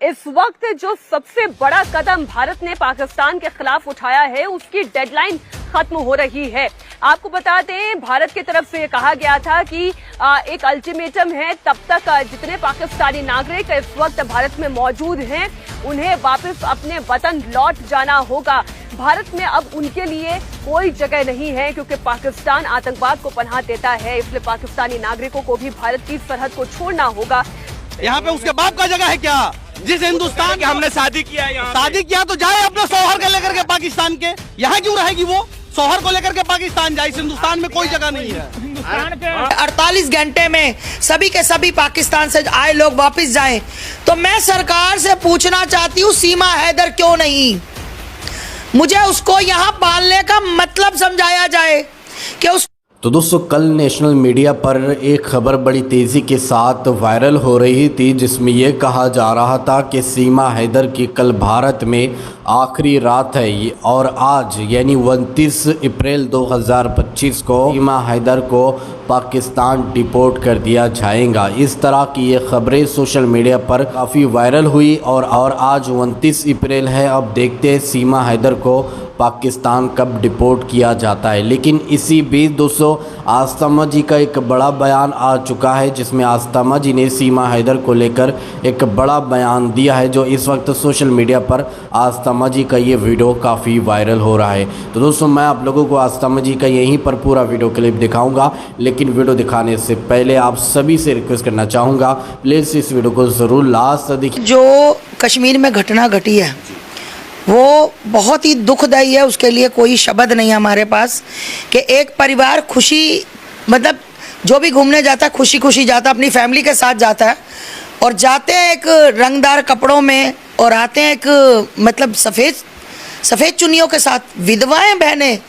इस वक्त जो सबसे बड़ा कदम भारत ने पाकिस्तान के खिलाफ उठाया है उसकी डेडलाइन खत्म हो रही है। आपको बता दें, भारत की तरफ से कहा गया था कि एक अल्टीमेटम है, तब तक जितने पाकिस्तानी नागरिक इस वक्त भारत में मौजूद हैं उन्हें वापस अपने वतन लौट जाना होगा। भारत में अब उनके लिए कोई जगह नहीं है क्योंकि पाकिस्तान आतंकवाद को पनाह देता है, इसलिए पाकिस्तानी नागरिकों को भी भारत की सरहद को छोड़ना होगा। यहाँ पे उसके बाप का जगह है क्या? जिस हिंदुस्तान के हमने शादी किया है, शादी किया तो जाए अपने शौहर को लेकर के पाकिस्तान के। यहाँ क्यों रहेगी वो? शौहर को लेकर के पाकिस्तान जाए, इस हिंदुस्तान में कोई जगह नहीं है। 48 घंटे में सभी के सभी पाकिस्तान से आए लोग वापस जाएं। तो मैं सरकार से पूछना चाहती हूँ, सीमा हैदर क्यों नहीं? मुझे उसको यहाँ पालने का मतलब समझाया जाए कि उस तो दोस्तों, कल नेशनल मीडिया पर एक खबर बड़ी तेज़ी के साथ वायरल हो रही थी जिसमें ये कहा जा रहा था कि सीमा हैदर की कल भारत में आखिरी रात है और आज यानी 29 अप्रैल 2025 को सीमा हैदर को पाकिस्तान डिपोर्ट कर दिया जाएगा। इस तरह की ये खबरें सोशल मीडिया पर काफ़ी वायरल हुई और आज 29 अप्रैल है। अब देखते हैं सीमा हैदर को पाकिस्तान कब डिपोर्ट किया जाता है। लेकिन इसी बीच दोस्तों, आस्तमा जी का एक बड़ा बयान आ चुका है जिसमें आस्तमा जी ने सीमा हैदर को लेकर एक बड़ा बयान दिया है, जो इस वक्त सोशल मीडिया पर आस्तमा जी का ये वीडियो काफ़ी वायरल हो रहा है। तो दोस्तों, मैं आप लोगों को आस्तमा जी का यहीं पर पूरा वीडियो क्लिप दिखाऊंगा, लेकिन वीडियो दिखाने से पहले आप सभी से रिक्वेस्ट करना चाहूँगा, प्लीज़ इस वीडियो को ज़रूर लास्ट तक देखिए। जो कश्मीर में घटना घटी है वो बहुत ही दुखदायी है, उसके लिए कोई शब्द नहीं है हमारे पास कि एक परिवार खुशी, मतलब जो भी घूमने जाता है खुशी खुशी जाता है, अपनी फैमिली के साथ जाता है और जाते हैं एक रंगदार कपड़ों में और आते हैं एक मतलब सफ़ेद चुन्नियों के साथ। विधवाएं बहनें,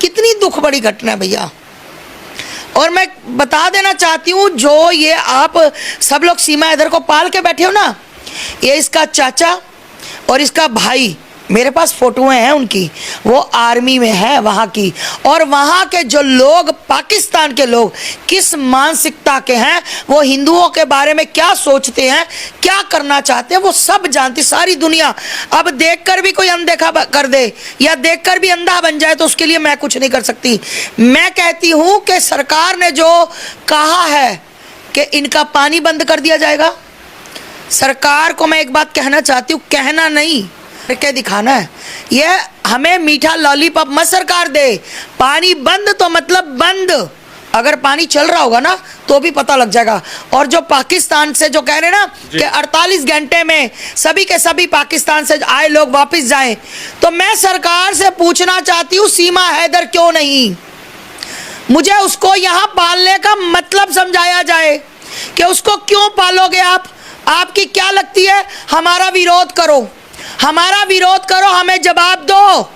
कितनी दुख बड़ी घटना है भैया। और मैं बता देना चाहती हूँ, जो ये आप सब लोग सीमा हैदर को पाल के बैठे हो ना, ये इसका चाचा और इसका भाई, मेरे पास फोटोएं हैं उनकी, वो आर्मी में है वहाँ की। और वहाँ के जो लोग, पाकिस्तान के लोग किस मानसिकता के हैं, वो हिंदुओं के बारे में क्या सोचते हैं, क्या करना चाहते हैं, वो सब जानती सारी दुनिया। अब देखकर भी कोई अनदेखा कर दे या देखकर भी अंधा बन जाए तो उसके लिए मैं कुछ नहीं कर सकती। मैं कहती हूँ कि सरकार ने जो कहा है कि इनका पानी बंद कर दिया जाएगा, सरकार को मैं एक बात कहना चाहती हूँ, कहना नहीं करके दिखाना है। ये हमें मीठा लॉलीपॉप मत सरकार दे, पानी बंद तो मतलब बंद। अगर पानी चल रहा होगा ना तो भी पता लग जाएगा। और जो पाकिस्तान से जो कह रहे हैं ना कि 48 घंटे में सभी के सभी पाकिस्तान से आए लोग वापस जाएं, तो मैं सरकार से पूछना चाहती हूँ, सीमा हैदर क्यों नहीं? मुझे उसको यहाँ पालने का मतलब समझाया जाए कि उसको क्यों पालोगे आप? आपकी क्या लगती है? हमारा विरोध करो, हमारा विरोध करो, हमें जवाब दो।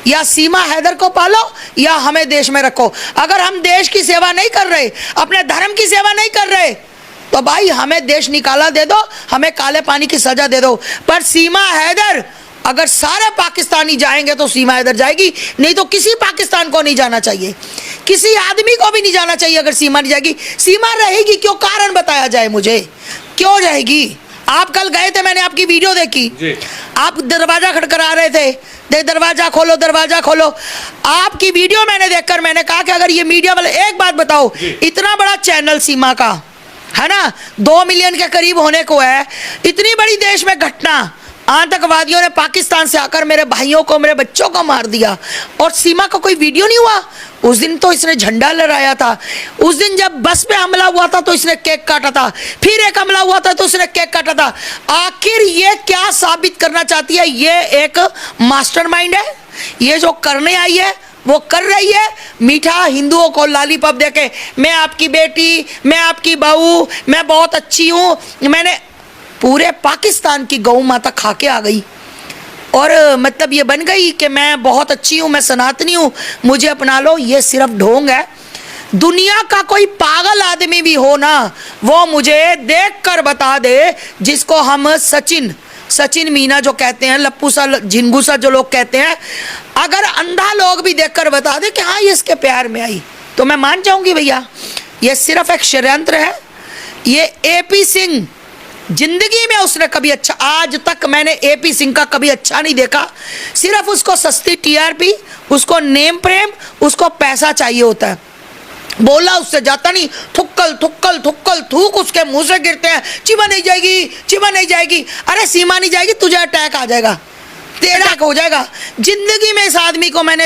या सीमा हैदर को पालो या हमें देश में रखो। अगर हम देश की सेवा नहीं कर रहे, अपने धर्म की सेवा नहीं कर रहे, तो भाई हमें देश निकाला दे दो, हमें काले पानी की सजा दे दो। पर सीमा हैदर, अगर सारे पाकिस्तानी जाएंगे तो सीमा हैदर जाएगी, नहीं तो किसी पाकिस्तान को नहीं जाना चाहिए, किसी आदमी को भी नहीं जाना चाहिए। अगर सीमा नहीं जाएगी, सीमा रहेगी क्यों? कारण बताया जाए मुझे, क्यों रहेगी? आप कल गए थे, मैंने आपकी वीडियो देखी, आप दरवाजा खटखटा रहे थे, दरवाजा खोलो दरवाजा खोलो। आपकी वीडियो मैंने देखकर मैंने कहा कि अगर ये मीडिया वाले, एक बात बताओ, इतना बड़ा चैनल सीमा का है ना, 2 मिलियन के करीब होने को है, इतनी बड़ी देश में घटना, आतंकवादियों ने पाकिस्तान से आकर मेरे भाइयों को, मेरे बच्चों को मार दिया और सीमा का कोई वीडियो नहीं हुआ। उस दिन तो इसने झंडा लहराया था, उस दिन जब बस पे हमला हुआ था तो इसने केक काटा था, फिर एक हमला हुआ था तो इसने केक काटा था। आखिर ये क्या साबित करना चाहती है? ये एक मास्टरमाइंड है, ये जो करने आई है वो कर रही है। मीठा हिंदुओं को लॉलीपॉप देके, मैं आपकी बेटी, मैं आपकी बहू, मैं बहुत अच्छी हूँ, मैंने पूरे पाकिस्तान की गौ माता खा के आ गई और मतलब ये बन गई कि मैं बहुत अच्छी हूँ, मैं सनातनी हूँ, मुझे अपना लो। ये सिर्फ ढोंग है। दुनिया का कोई पागल आदमी भी हो ना, वो मुझे देखकर बता दे, जिसको हम सचिन मीना जो कहते हैं, लप्पू सा झिंगू सा जो लोग कहते हैं, अगर अंधा लोग भी देखकर बता दे कि हाँ ये इसके प्यार में आई, तो मैं मान जाऊंगी भैया ये सिर्फ एक षड्यंत्र है। ये AP सिंह जिंदगी में उसने कभी अच्छा, आज तक मैंने एपी सिंह का कभी अच्छा नहीं देखा। सिर्फ उसको सस्ती टीआरपी, उसको नेम प्रेम, उसको पैसा चाहिए होता है। बोला उससे जाता नहीं, थुक्कल थुक्कल थुक्कल थूक उसके मुंह से गिरते हैं, चिमा नहीं जाएगी, चिमा नहीं जाएगी। अरे सीमा नहीं जाएगी, तुझे अटैक आ जाएगा, तेरा हो जाएगा। जिंदगी में इस आदमी को मैं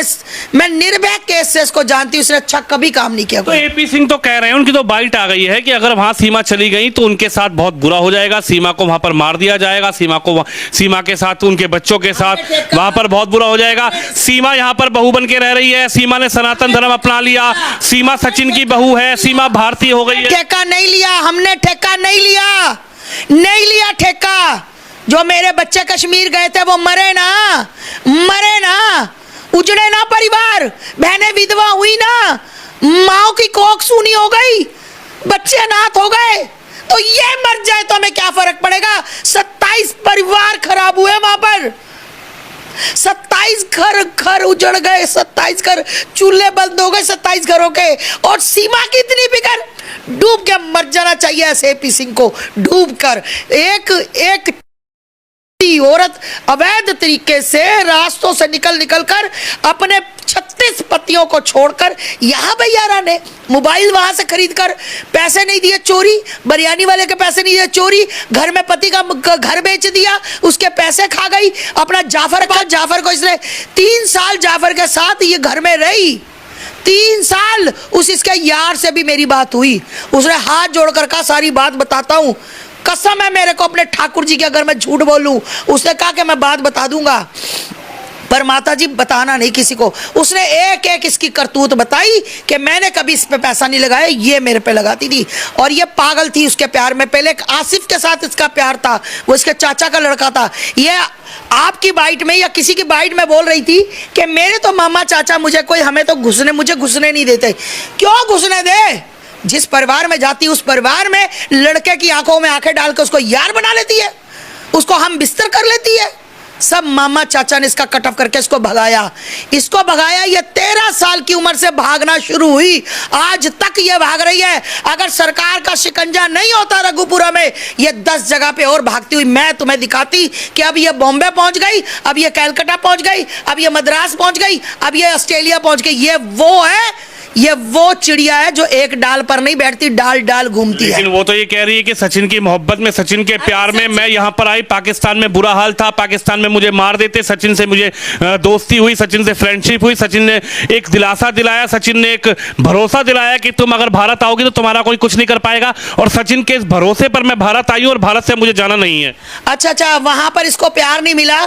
निर्भय केस से इसको जानती हूँ, उसने अच्छा कभी काम नहीं किया। तो एपी सिंह तो कह रहे हैं, उनकी तो बाइट आ गई है कि अगर वहां सीमा चली गई तो उनके साथ बहुत बुरा हो जाएगा, सीमा को वहां पर मार दिया जाएगा, सीमा के साथ, उनके बच्चों के साथ वहां पर बहुत बुरा हो जाएगा। सीमा यहाँ पर बहू बन के रह रही है, सीमा ने सनातन धर्म अपना लिया, सीमा सचिन की बहू है, सीमा भारतीय हो गई है। ठेका नहीं लिया हमने, ठेका नहीं लिया, नहीं लिया ठेका। जो मेरे बच्चे कश्मीर गए थे वो मरे ना, उजड़े ना परिवार, बहनें विधवा हुई ना, माओ की कोख सूनी हो गई, बच्चे अनाथ हो गए, तो ये मर जाए तो हमें क्या फर्क पड़ेगा। 27 परिवार खराब हुए वहां पर, 27 घर उजड़ गए, 27 घर चूल्हे बंद हो गए 27 घरों के। और सीमा की इतनी फिक्र, डूब के मर जाना चाहिए ऐसे एपी सिंह को, डूब कर। एक औरत अवैध तरीके से रास्तों से निकल कर अपने 36 पतियों को छोड़कर यहाँ भैया ने मोबाइल वहां से खरीद कर पैसे नहीं दिए चोरी, बिरयानी वाले के पैसे नहीं दिए चोरी, घर में पति का घर बेच दिया, उसके पैसे खा गई। अपना जाफर को इसने 3 साल जाफर के साथ ये घर में रही, 3 साल। इसके यार से भी मेरी बात हुई, उसने हाथ जोड़कर कहा सारी बात बताता हूँ, कसम है मेरे को अपने ठाकुर जी के, अगर मैं झूठ बोलूं। उसने कहा कि मैं बात बता दूंगा, पर माता जी बताना नहीं किसी को। उसने एक एक इसकी करतूत बताई कि मैंने कभी इस पे पैसा नहीं लगाया, ये मेरे पे लगाती थी, और ये पागल थी उसके प्यार में। पहले आसिफ के साथ इसका प्यार था, वो इसके चाचा का लड़का था। ये आपकी बाइट में या किसी की बाइट में बोल रही थी कि मेरे तो मामा चाचा मुझे घुसने नहीं देते। क्यों घुसने दे? जिस परिवार में जाती उस परिवार में लड़के की आंखों में आंखें डालकर उसको यार बना लेती है, उसको हम बिस्तर कर लेती है। सब मामा चाचा ने इसका कटअप करके इसको भगाया। ये 13 साल की उम्र से भागना शुरू हुई, आज तक ये भाग रही है। अगर सरकार का शिकंजा नहीं होता रघुपुरा में, ये 10 जगह पे और भागती हुई मैं तुम्हें दिखाती कि अब ये बॉम्बे पहुंच गई, अब ये कलकत्ता पहुंच गई, अब ये मद्रास पहुंच गई, अब ये ऑस्ट्रेलिया पहुंच गई। ये वो चिड़िया है जो एक डाल पर नहीं बैठती, डाल डाल घूमती है। लेकिन वो तो ये कह रही है कि सचिन की मोहब्बत में, सचिन के प्यार में मैं यहाँ पर आई, पाकिस्तान में बुरा हाल था, पाकिस्तान में मुझे मार देते, सचिन से मुझे दोस्ती हुई, सचिन से फ्रेंडशिप हुई, सचिन ने एक दिलासा दिलाया, सचिन ने एक भरोसा दिलाया कि तुम अगर भारत आओगी तो तुम्हारा कोई कुछ नहीं कर पाएगा, और सचिन के इस भरोसे पर मैं भारत आई हूँ और भारत से मुझे जाना नहीं है। अच्छा, वहां पर इसको प्यार नहीं मिला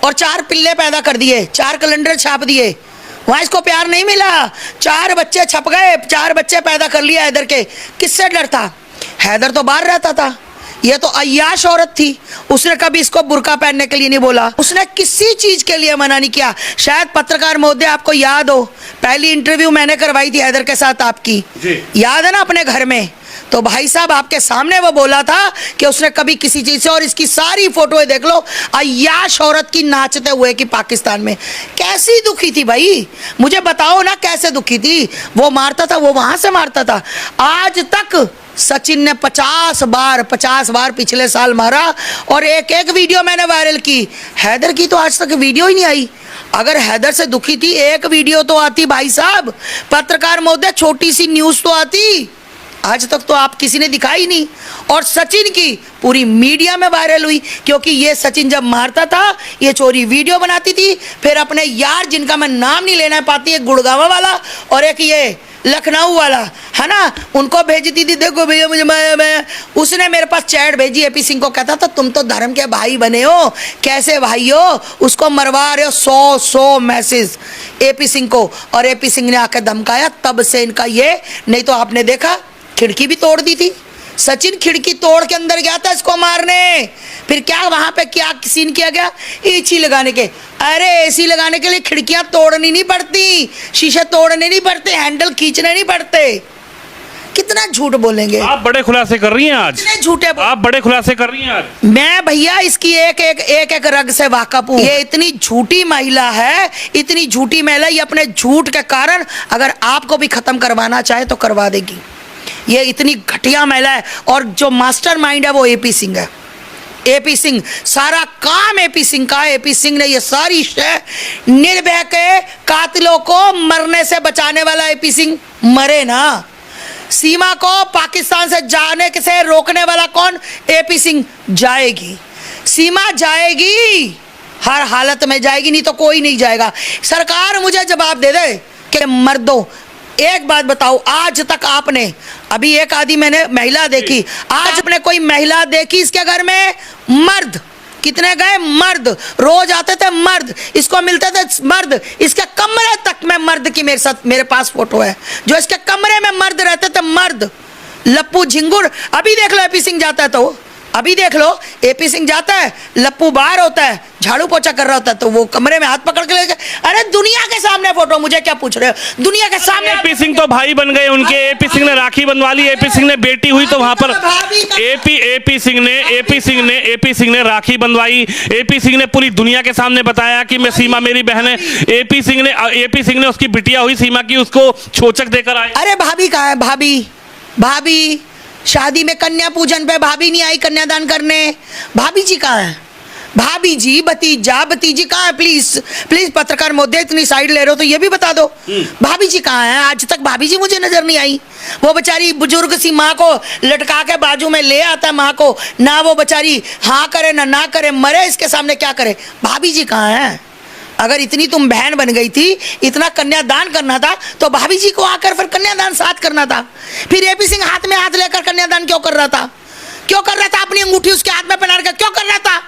और 4 पिल्ले पैदा कर दिए, 4 कैलेंडर छाप दिए, वहां इसको प्यार नहीं मिला, 4 बच्चे छप गए, 4 बच्चे पैदा कर लिया हैदर के। किससे डरता? हैदर तो बाहर रहता था, ये तो अय्याश औरत थी, उसने कभी इसको बुर्का पहनने के लिए नहीं बोला, उसने किसी चीज के लिए मना नहीं किया। शायद पत्रकार महोदय आपको याद हो, पहली इंटरव्यू मैंने करवाई थी हैदर के साथ आपकी, याद है ना, अपने घर में। तो भाई साहब आपके सामने वो बोला था कि उसने कभी किसी चीज से, और इसकी सारी फोटोएं देख लो, अय्याश औरत की नाचते हुए कि पाकिस्तान में कैसी दुखी थी भाई, मुझे बताओ ना कैसे दुखी थी। वो मारता था, वो वहां से मारता था। आज तक सचिन ने 50 बार पिछले साल मारा, और एक वीडियो मैंने वायरल की। हैदर की तो आज तक वीडियो ही नहीं आई। अगर हैदर से दुखी थी, एक वीडियो तो आती भाई साहब, पत्रकार महोदय, छोटी सी न्यूज तो आती। आज तक तो आप किसी ने दिखाई नहीं। और सचिन की पूरी मीडिया में वायरल हुई, क्योंकि ये सचिन जब मारता था ये चोरी वीडियो बनाती थी, फिर अपने यार जिनका मैं नाम नहीं लेना पाती, एक गुड़गांव वाला और एक ये लखनऊ वाला है ना, उनको भेजती थी, देखो भैया मुझे मैं उसने मेरे पास चैट भेजी, एपी सिंह को कहता था तुम तो धर्म के भाई बने हो, कैसे भाई हो, उसको मरवा रहे हो, 100 मैसेज एपी सिंह को। और एपी सिंह ने आकर धमकाया, तब से इनका ये, नहीं तो आपने देखा खिड़की भी तोड़ दी थी, सचिन खिड़की तोड़ के अंदर गया था इसको मारने। फिर क्या वहां पे क्या सीन किया गया, एसी लगाने के। अरे एसी लगाने के लिए खिड़कियां तोड़नी नहीं पड़ती, शीशे तोड़ने नहीं पड़ते, हैंडल खींचने नहीं पड़ते। कितना झूठ बोलेंगे आप, बड़े खुलासे कर रही हैं आज, कितने झूठे आप बड़े खुलासे कर रही हैं आज। मैं भैया इसकी एक रग से वाकिफ हूँ। ये इतनी झूठी महिला है, इतनी झूठी महिला, ये अपने झूठ के कारण अगर आपको भी खत्म करवाना चाहे तो करवा देगी। ये इतनी घटिया महिला है, और जो मास्टरमाइंड है वो एपी सिंह है। एपी सिंह, सारा काम एपी सिंह का। एपी सिंह ने ये सारी शय निर्भया के कातिलों को मरने से बचाने वाला एपी सिंह मरे ना। सीमा को पाकिस्तान से जाने से रोकने वाला कौन? एपी सिंह। जाएगी सीमा, जाएगी, हर हालत में जाएगी, नहीं तो कोई नहीं जाएगा। सरकार मुझे जवाब दे दे कि मर्दों, एक बात बताओ, आज तक आपने, अभी एक आदि मैंने महिला देखी, आज आपने कोई महिला देखी इसके घर में? मर्द कितने गए? मर्द रोज आते थे, मर्द इसको मिलते थे, मर्द इसके कमरे तक में मर्द की मेरे साथ, मेरे पास फोटो है, जो इसके कमरे में मर्द रहते थे, मर्द। लप्पू झिंगुर, अभी देख लो एपी सिंह जाता है तो, अभी देख लो एपी सिंह जाता है, लप्पू बाहर होता है, झाड़ू पोछा कर रहा होता है, तो वो कमरे में हाथ पकड़ के लेके, अरे दुनिया के सामने फोटो, मुझे क्या पूछ रहे हो? दुनिया के सामने। एपी सिंह तो भाई बन गए उनके। एपी सिंह ने राखी बनवा ली, एपी सिंह ने बेटी हुई तो वहां पर एपी सिंह ने राखी बनवाई। एपी सिंह ने पूरी दुनिया के सामने बताया कि मैं, सीमा मेरी बहन है। एपी सिंह ने उसकी बिटिया हुई सीमा की, उसको छोचक देकर आए। अरे भाभी कहाँ है? भाभी शादी में कन्या पूजन पे भाभी नहीं आई कन्यादान करने। भाभी जी कहाँ है? भाभी जी, भतीजी कहाँ है? प्लीज पत्रकार महोदय, इतनी साइड ले रहे हो तो ये भी बता दो, भाभी जी कहाँ है? आज तक भाभी जी मुझे नजर नहीं आई। वो बेचारी बुजुर्ग सी माँ को लटका के बाजू में ले आता है, माँ को, ना वो बेचारी हाँ करे ना करे, मरे इसके सामने, क्या करे? भाभी जी कहाँ है? अगर इतनी तुम बहन बन गई थी, इतना कन्यादान करना था, तो भाभी जी को आकर फिर कन्यादान साथ करना था। फिर एपी सिंह हाथ में हाथ लेकर कन्यादान क्यों कर रहा था? अपनी अंगूठी उसके हाथ में पहना कर क्यों कर रहा था?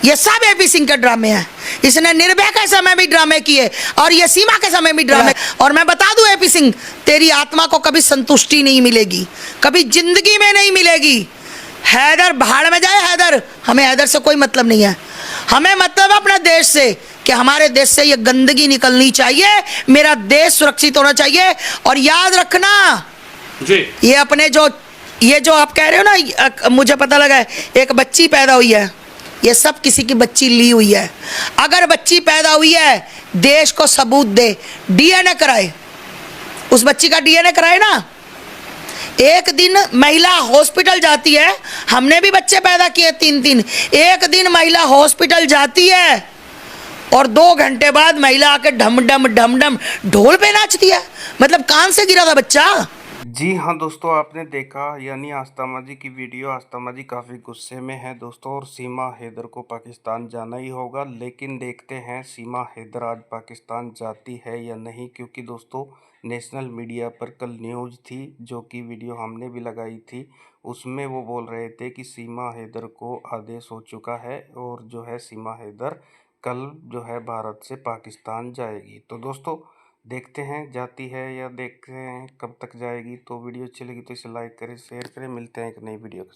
ये सब एपी सिंह के ड्रामे हैं। इसने निर्भया के समय भी ड्रामे किए और ये सीमा के समय भी ड्रामे। और मैं बता दूं एपी सिंह, तेरी आत्मा को कभी संतुष्टि नहीं मिलेगी, कभी जिंदगी में नहीं मिलेगी। हैदर भाड़ में जाए, हैदर, हमें हैदर से कोई मतलब नहीं है। हमें मतलब अपने देश से, कि हमारे देश से ये गंदगी निकलनी चाहिए, मेरा देश सुरक्षित होना चाहिए। और याद रखना जी, ये अपने ये जो आप कह रहे हो ना, मुझे पता लगा है एक बच्ची पैदा हुई है, ये सब किसी की बच्ची ली हुई है। अगर बच्ची पैदा हुई है, देश को सबूत दे, डीएनए कराए, उस बच्ची का डीएनए कराए ना। एक दिन महिला हॉस्पिटल जाती है, हमने भी बच्चे पैदा किए 3-3, एक दिन महिला हॉस्पिटल जाती है और 2 घंटे बाद महिला आके ढम ढम ढोल पे नाचती है। मतलब कान से गिरा था बच्चा। जी हाँ दोस्तों, आपने देखा, यानी आस्था जी की वीडियो। आस्था जी काफ़ी गुस्से में है दोस्तों, और सीमा हैदर को पाकिस्तान जाना ही होगा। लेकिन देखते हैं सीमा हैदर आज पाकिस्तान जाती है या नहीं, क्योंकि दोस्तों नेशनल मीडिया पर कल न्यूज़ थी, जो कि वीडियो हमने भी लगाई थी। उसमें वो बोल रहे थे कि सीमा हैदर को आदेश हो चुका है और जो है सीमा हैदर कल जो है भारत से पाकिस्तान जाएगी। तो दोस्तों देखते हैं जाती है या देखते हैं कब तक जाएगी। तो वीडियो अच्छी लगी तो इसे लाइक करें, शेयर करें। मिलते हैं एक नई वीडियो के साथ।